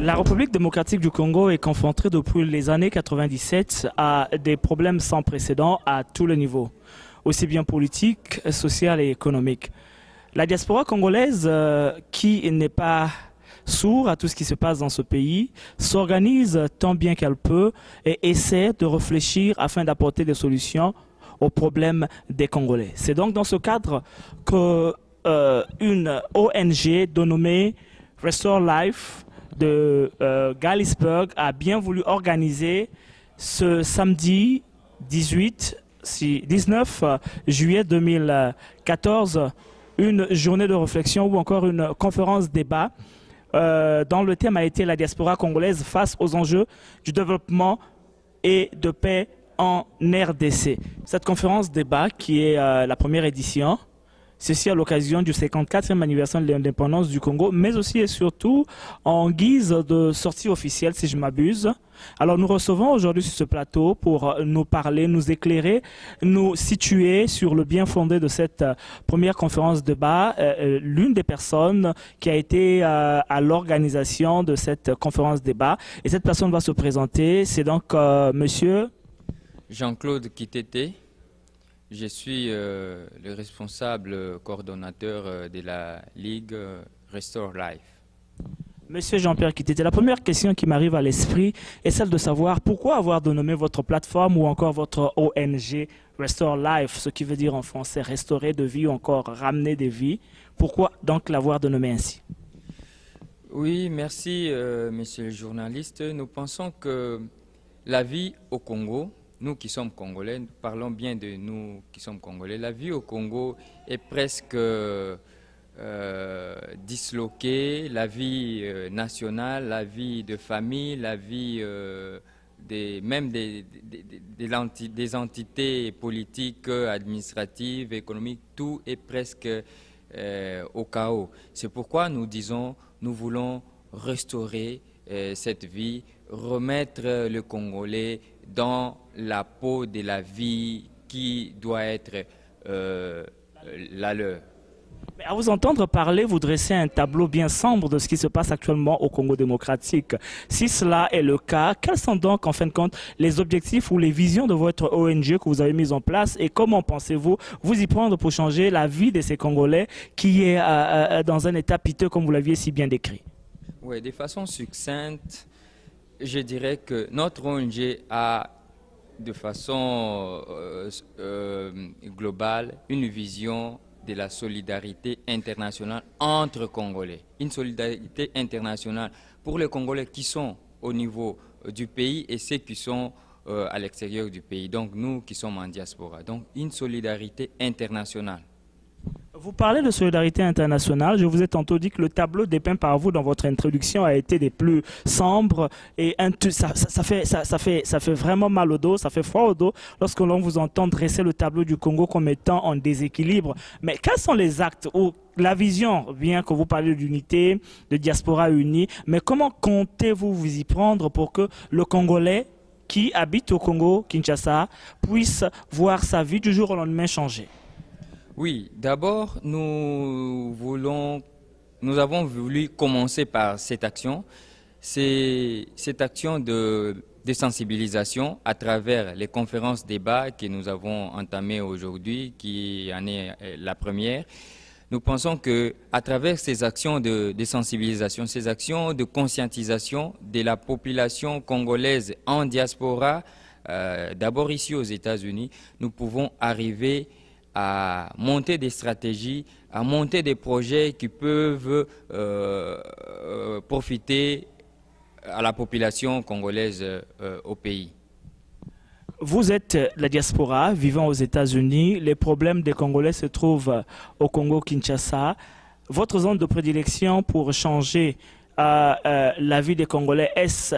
La République démocratique du Congo est confrontée depuis les années 97 à des problèmes sans précédent à tous les niveaux, aussi bien politiques, social et économiques. La diaspora congolaise, qui n'est pas sourde à tout ce qui se passe dans ce pays, s'organise tant bien qu'elle peut et essaie de réfléchir afin d'apporter des solutions aux problèmes des Congolais. C'est donc dans ce cadre que une ONG dénommée Restore Life de Galesburg a bien voulu organiser ce samedi 19 juillet 2014 une journée de réflexion ou encore une conférence débat dont le thème a été la diaspora congolaise face aux enjeux du développement et de paix en RDC. Cette conférence débat qui est la première édition, ceci à l'occasion du 54e anniversaire de l'indépendance du Congo, mais aussi et surtout en guise de sortie officielle, si je m'abuse. Alors nous recevons aujourd'hui sur ce plateau pour nous parler, nous éclairer, nous situer sur le bien fondé de cette première conférence débat. L'une des personnes qui a été à l'organisation de cette conférence débat, et cette personne va se présenter, c'est donc monsieur Jean-Claude Kitete. Je suis le responsable coordonnateur de la Ligue Restore Life. Monsieur Jean-Pierre Kitete, la première question qui m'arrive à l'esprit est celle de savoir pourquoi avoir dénommé votre plateforme ou encore votre ONG Restore Life, ce qui veut dire en français restaurer de vie ou encore ramener des vies. Pourquoi donc l'avoir dénommé ainsi? Oui, merci monsieur le journaliste. Nous pensons que la vie au Congo, nous qui sommes Congolais, nous parlons bien de nous qui sommes Congolais, la vie au Congo est presque disloquée, la vie nationale, la vie de famille, la vie même des entités politiques, administratives, économiques, tout est presque au chaos. C'est pourquoi nous disons, nous voulons restaurer cette vie, remettre le Congolais dans la peau de la vie qui doit être la leur. Mais à vous entendre parler, vous dressez un tableau bien sombre de ce qui se passe actuellement au Congo démocratique. Si cela est le cas, quels sont donc en fin de compte les objectifs ou les visions de votre ONG que vous avez mise en place et comment pensez-vous vous y prendre pour changer la vie de ces Congolais qui est dans un état piteux comme vous l'aviez si bien décrit? Oui, de façon succincte, je dirais que notre ONG a de façon globale une vision de la solidarité internationale entre Congolais. Une solidarité internationale pour les Congolais qui sont au niveau du pays et ceux qui sont à l'extérieur du pays. Donc nous qui sommes en diaspora. Donc une solidarité internationale. Vous parlez de solidarité internationale. Je vous ai tantôt dit que le tableau dépeint par vous dans votre introduction a été des plus sombres et ça fait vraiment mal au dos, ça fait froid au dos lorsque l'on vous entend dresser le tableau du Congo comme étant en déséquilibre. Mais quels sont les actes ou la vision, bien que vous parlez d'unité, de diaspora unie, mais comment comptez-vous vous y prendre pour que le Congolais qui habite au Congo, Kinshasa, puisse voir sa vie du jour au lendemain changer? Oui, d'abord, nous avons voulu commencer par cette action. C'est cette action de sensibilisation à travers les conférences débats que nous avons entamées aujourd'hui, qui en est la première. Nous pensons qu'à travers ces actions de sensibilisation, ces actions de conscientisation de la population congolaise en diaspora, d'abord ici aux États-Unis, nous pouvons arriver à monter des stratégies, à monter des projets qui peuvent profiter à la population congolaise au pays. Vous êtes la diaspora vivant aux États-Unis. Les problèmes des Congolais se trouvent au Congo-Kinshasa. Votre zone de prédilection pour changer la vie des Congolais, est-ce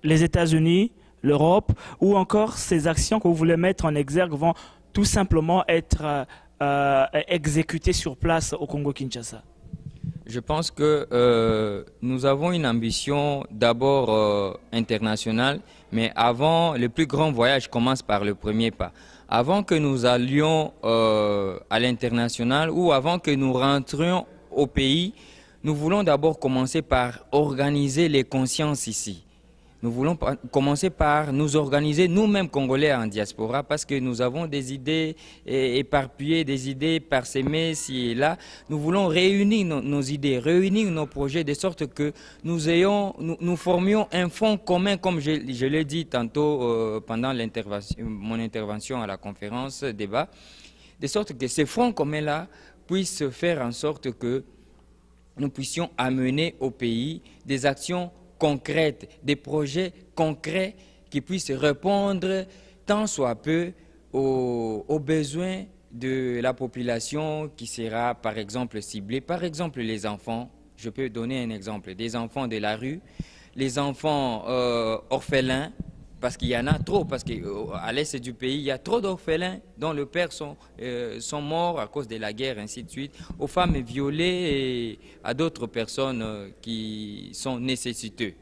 les États-Unis, l'Europe, ou encore ces actions que vous voulez mettre en exergue vont tout simplement être exécuté sur place au Congo-Kinshasa? Je pense que nous avons une ambition d'abord internationale, mais avant, le plus grand voyage commence par le premier pas. Avant que nous allions à l'international ou avant que nous rentrions au pays, nous voulons d'abord commencer par organiser les consciences ici. Nous voulons commencer par nous organiser nous-mêmes Congolais en diaspora parce que nous avons des idées éparpillées, des idées parsemées ci et là. Nous voulons réunir nos idées, réunir nos projets de sorte que nous formions un fonds commun, comme je l'ai dit tantôt pendant mon intervention à la conférence débat, de sorte que ces fonds communs-là puissent faire en sorte que nous puissions amener au pays des actions concrètes, des projets concrets qui puissent répondre tant soit peu aux besoins de la population qui sera par exemple ciblée. Par exemple les enfants, je peux donner un exemple, des enfants de la rue, les enfants orphelins, parce qu'il y en a trop, parce qu'à l'est du pays, il y a trop d'orphelins dont les pères sont morts à cause de la guerre, ainsi de suite, aux femmes violées et à d'autres personnes qui sont nécessiteuses.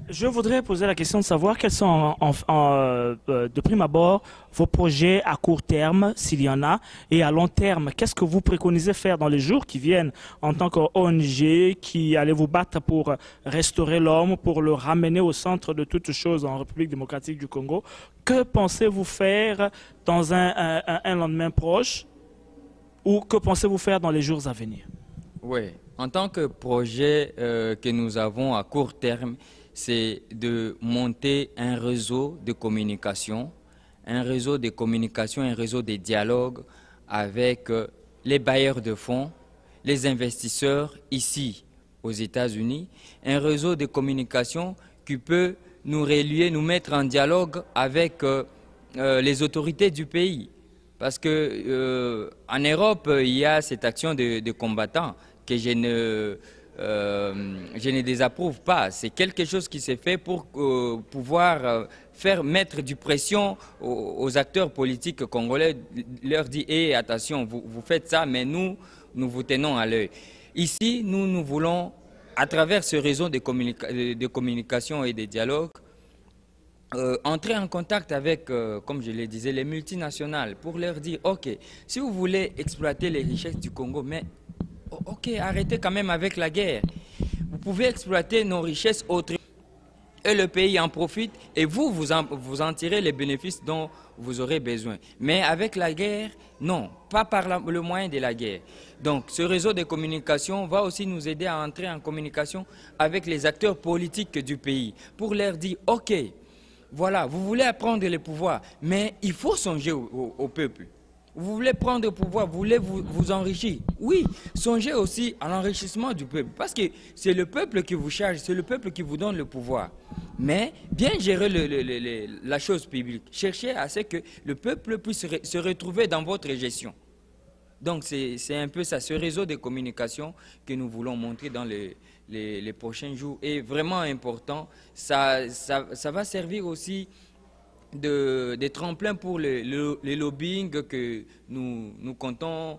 Je voudrais poser la question de savoir quels sont de prime abord vos projets à court terme, s'il y en a, et à long terme. Qu'est-ce que vous préconisez faire dans les jours qui viennent en tant qu'ONG qui allez vous battre pour restaurer l'homme, pour le ramener au centre de toutes choses en République démocratique du Congo? Que pensez-vous faire dans un lendemain proche ou que pensez-vous faire dans les jours à venir? Oui, en tant que projet que nous avons à court terme, c'est de monter un réseau de communication, un réseau de dialogue avec les bailleurs de fonds, les investisseurs ici aux États-Unis, un réseau de communication qui peut nous relier, nous mettre en dialogue avec les autorités du pays. Parce que en Europe, il y a cette action de combattants que je ne désapprouve pas. C'est quelque chose qui s'est fait pour pouvoir mettre du pression aux acteurs politiques congolais, leur dire hey, attention, vous faites ça, mais nous vous tenons à l'œil. Ici, nous voulons, à travers ce réseau de communication et de dialogue, entrer en contact avec, comme je le disais, les multinationales pour leur dire, ok, si vous voulez exploiter les richesses du Congo, mais ok, arrêtez quand même avec la guerre. Vous pouvez exploiter nos richesses autrement et le pays en profite et vous en tirez les bénéfices dont vous aurez besoin. Mais avec la guerre, non, pas par le moyen de la guerre. Donc ce réseau de communication va aussi nous aider à entrer en communication avec les acteurs politiques du pays pour leur dire, ok, voilà, vous voulez prendre le pouvoir, mais il faut songer au peuple. Vous voulez prendre le pouvoir, vous voulez vous enrichir. Oui, songez aussi à l'enrichissement du peuple. Parce que c'est le peuple qui vous charge, c'est le peuple qui vous donne le pouvoir. Mais bien gérer la chose publique. Cherchez à ce que le peuple puisse se retrouver dans votre gestion. Donc c'est un peu ça, ce réseau de communication que nous voulons montrer dans les prochains jours est vraiment important. Ça va servir aussi de tremplin pour les lobbying que nous comptons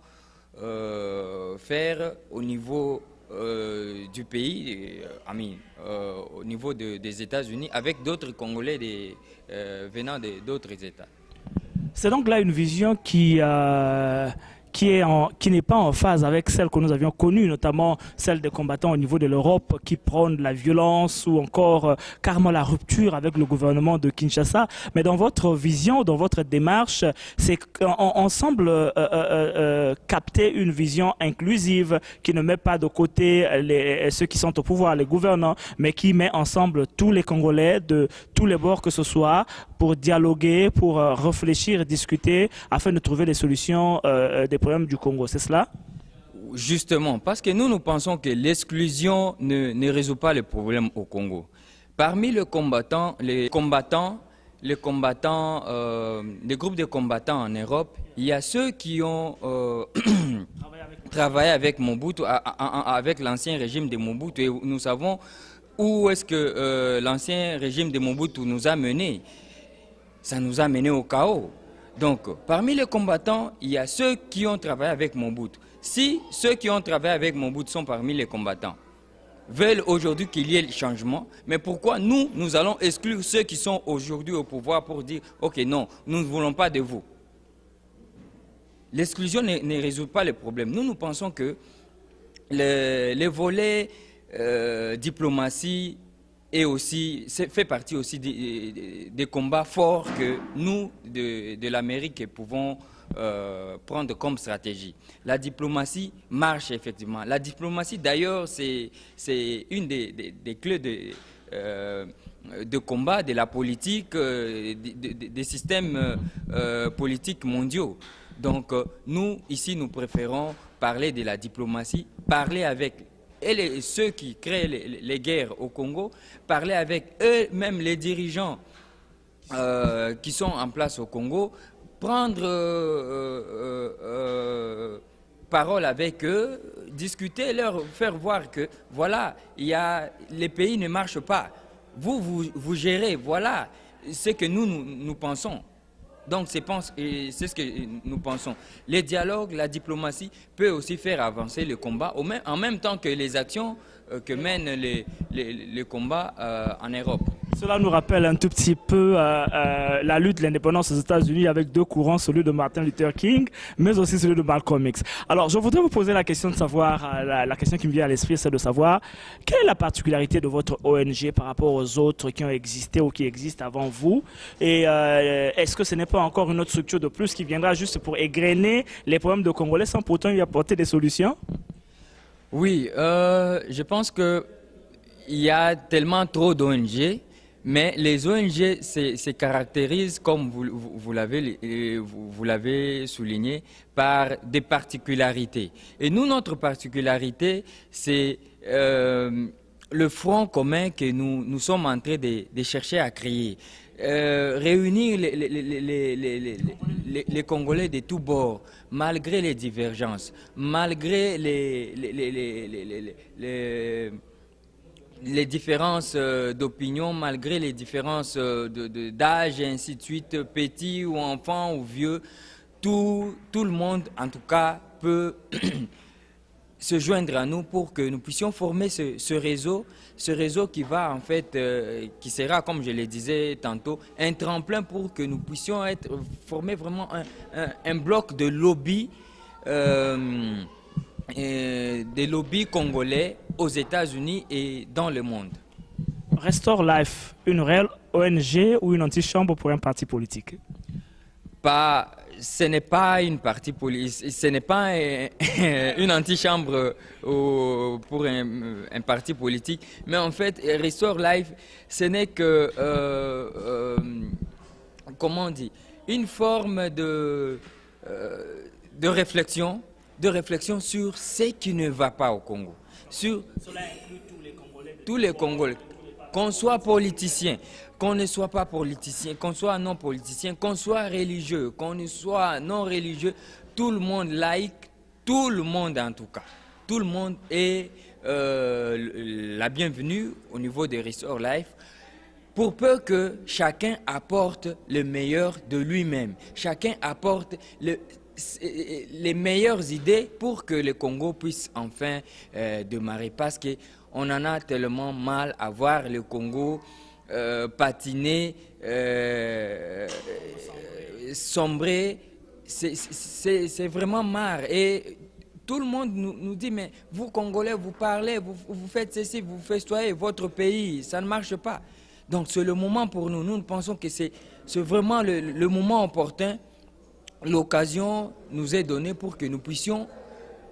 faire au niveau du pays, au niveau des États-Unis, avec d'autres Congolais venant d'autres États. C'est donc là une vision qui n'est pas en phase avec celle que nous avions connue, notamment celle des combattants au niveau de l'Europe qui prônent la violence ou encore carrément la rupture avec le gouvernement de Kinshasa. Mais dans votre vision, dans votre démarche, c'est qu'on semble capter une vision inclusive qui ne met pas de côté ceux qui sont au pouvoir, les gouvernants, mais qui met ensemble tous les Congolais de tous les bords que ce soit pour dialoguer, pour réfléchir et discuter afin de trouver des solutions des problèmes du Congo, c'est cela? Justement, parce que nous pensons que l'exclusion ne résout pas les problèmes au Congo. Parmi les groupes de combattants en Europe, il y a ceux qui ont travaillé avec Mobutu, avec l'ancien régime de Mobutu, et nous savons où est-ce que l'ancien régime de Mobutu nous a menés. Ça nous a menés au chaos. Donc, parmi les combattants, il y a ceux qui ont travaillé avec Mobutu. Si ceux qui ont travaillé avec Mobutu sont parmi les combattants, veulent aujourd'hui qu'il y ait le changement, mais pourquoi nous allons exclure ceux qui sont aujourd'hui au pouvoir pour dire « Ok, non, nous ne voulons pas de vous ». L'exclusion ne résout pas le problème. Nous pensons que les volets diplomatie fait partie aussi des combats forts que nous, de l'Amérique, pouvons prendre comme stratégie. La diplomatie marche effectivement. La diplomatie, d'ailleurs, c'est une des clés de combat de la politique, des systèmes politiques mondiaux. Donc, nous, ici, nous préférons parler de la diplomatie, parler avec ceux qui créent les guerres au Congo, parler avec eux-mêmes les dirigeants qui sont en place au Congo, prendre parole avec eux, discuter, leur faire voir que voilà, les pays ne marchent pas. Vous gérez, voilà ce que nous pensons. Donc c'est ce que nous pensons. Les dialogues, la diplomatie peut aussi faire avancer le combat en même temps que les actions que mènent les combats en Europe. Cela nous rappelle un tout petit peu la lutte de l'indépendance aux États-Unis avec deux courants, celui de Martin Luther King, mais aussi celui de Malcolm X. Alors, je voudrais vous poser la question de savoir, la question qui me vient à l'esprit, c'est de savoir quelle est la particularité de votre ONG par rapport aux autres qui ont existé ou qui existent avant vous, et est-ce que ce n'est pas encore une autre structure de plus qui viendra juste pour égrener les problèmes de Congolais sans pourtant y apporter des solutions? Oui, je pense qu'il y a tellement trop d'ONG. Mais les ONG se caractérisent, comme vous l'avez souligné, par des particularités. Et nous, notre particularité, c'est le front commun que nous sommes en train de chercher à créer. Réunir les Congolais de tous bords, malgré les divergences, malgré les différences d'opinion, malgré les différences d'âge et ainsi de suite, petit ou enfant ou vieux, tout le monde, en tout cas, peut se joindre à nous pour que nous puissions former ce réseau qui va en fait, qui sera, comme je le disais tantôt, un tremplin pour que nous puissions former vraiment un bloc de lobby, des lobbies congolais aux États-Unis et dans le monde. Restore Life, une réelle ONG ou une antichambre pour un parti politique? Ce n'est pas une partie politique, ce n'est pas une antichambre pour un parti politique, mais en fait, Restore Life, ce n'est que, comment on dit, une forme de réflexion sur ce qui ne va pas au Congo. Cela inclut tous les Congolais. Qu'on soit politicien, qu'on ne soit pas politicien, qu'on soit non politicien, qu'on soit religieux, qu'on ne soit non religieux, tout le monde laïque, tout le monde en tout cas. Tout le monde est la bienvenue au niveau de Restore Life, pour peu que chacun apporte le meilleur de lui-même. Chacun apporte les meilleures idées pour que le Congo puisse enfin démarrer. Parce qu'on en a tellement mal à voir le Congo patiner, sombrer. C'est vraiment marre. Et tout le monde nous dit, mais vous Congolais, vous parlez, vous faites ceci, vous festoyez votre pays, ça ne marche pas. Donc c'est le moment pour nous. Nous pensons que c'est vraiment le moment opportun. L'occasion nous est donnée pour que nous puissions,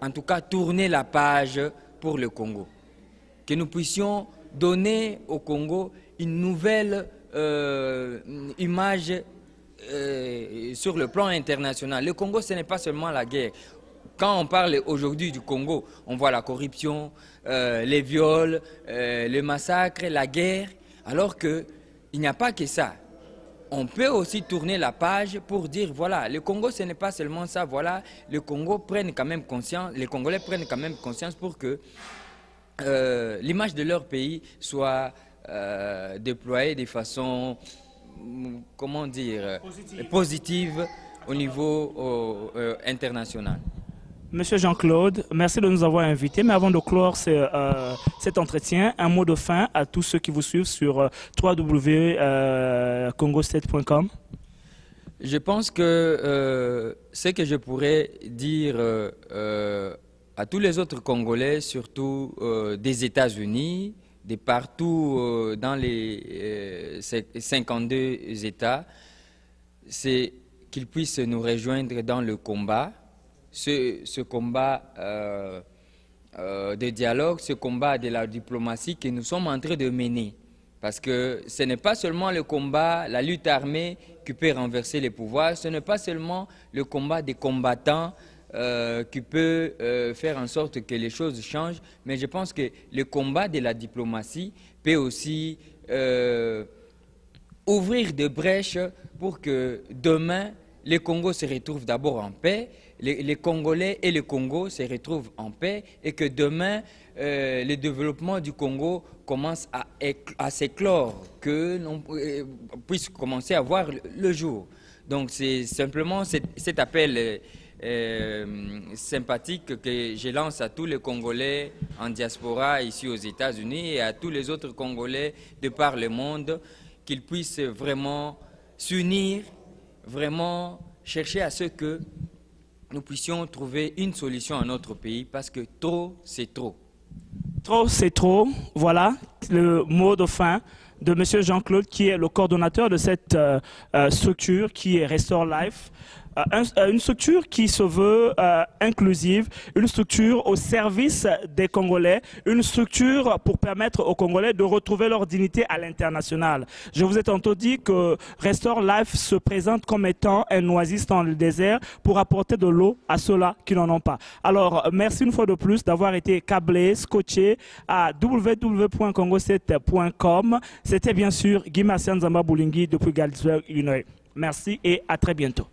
en tout cas, tourner la page pour le Congo. Que nous puissions donner au Congo une nouvelle image sur le plan international. Le Congo, ce n'est pas seulement la guerre. Quand on parle aujourd'hui du Congo, on voit la corruption, les viols, les massacres, la guerre, alors qu'il n'y a pas que ça. On peut aussi tourner la page pour dire, voilà, le Congo, ce n'est pas seulement ça, voilà, le Congo prenne quand même conscience, les Congolais prennent quand même conscience pour que l'image de leur pays soit déployée de façon, comment dire, positive au niveau international. Monsieur Jean-Claude, merci de nous avoir invités. Mais avant de clore cet entretien, un mot de fin à tous ceux qui vous suivent sur www.congostate.com. Je pense que ce que je pourrais dire à tous les autres Congolais, surtout des États-Unis, de partout dans les 52 États, c'est qu'ils puissent nous rejoindre dans le combat, ce combat de dialogue, ce combat de la diplomatie que nous sommes en train de mener. Parce que ce n'est pas seulement le combat, la lutte armée qui peut renverser les pouvoirs, ce n'est pas seulement le combat des combattants qui peut faire en sorte que les choses changent, mais je pense que le combat de la diplomatie peut aussi ouvrir des brèches pour que demain, le Congo se retrouve d'abord en paix, les Congolais et le Congo se retrouvent en paix et que demain, le développement du Congo commence à s'éclore, que l'on puisse commencer à voir le jour. Donc c'est simplement cet appel sympathique que je lance à tous les Congolais en diaspora ici aux États-Unis et à tous les autres Congolais de par le monde, qu'ils puissent vraiment s'unir, vraiment chercher à ce que nous puissions trouver une solution à notre pays, parce que trop, c'est trop. Trop, c'est trop. Voilà le mot de fin de M. Jean-Claude, qui est le coordonnateur de cette structure qui est Restore Life. Une structure qui se veut inclusive, une structure au service des Congolais, une structure pour permettre aux Congolais de retrouver leur dignité à l'international. Je vous ai tantôt dit que Restore Life se présente comme étant un oasis dans le désert pour apporter de l'eau à ceux-là qui n'en ont pas. Alors, merci une fois de plus d'avoir été câblé, scotché à www.congo7.com. C'était bien sûr Guy Marcian Zamba Boulingi depuis Galsberg, Illinois. Merci et à très bientôt.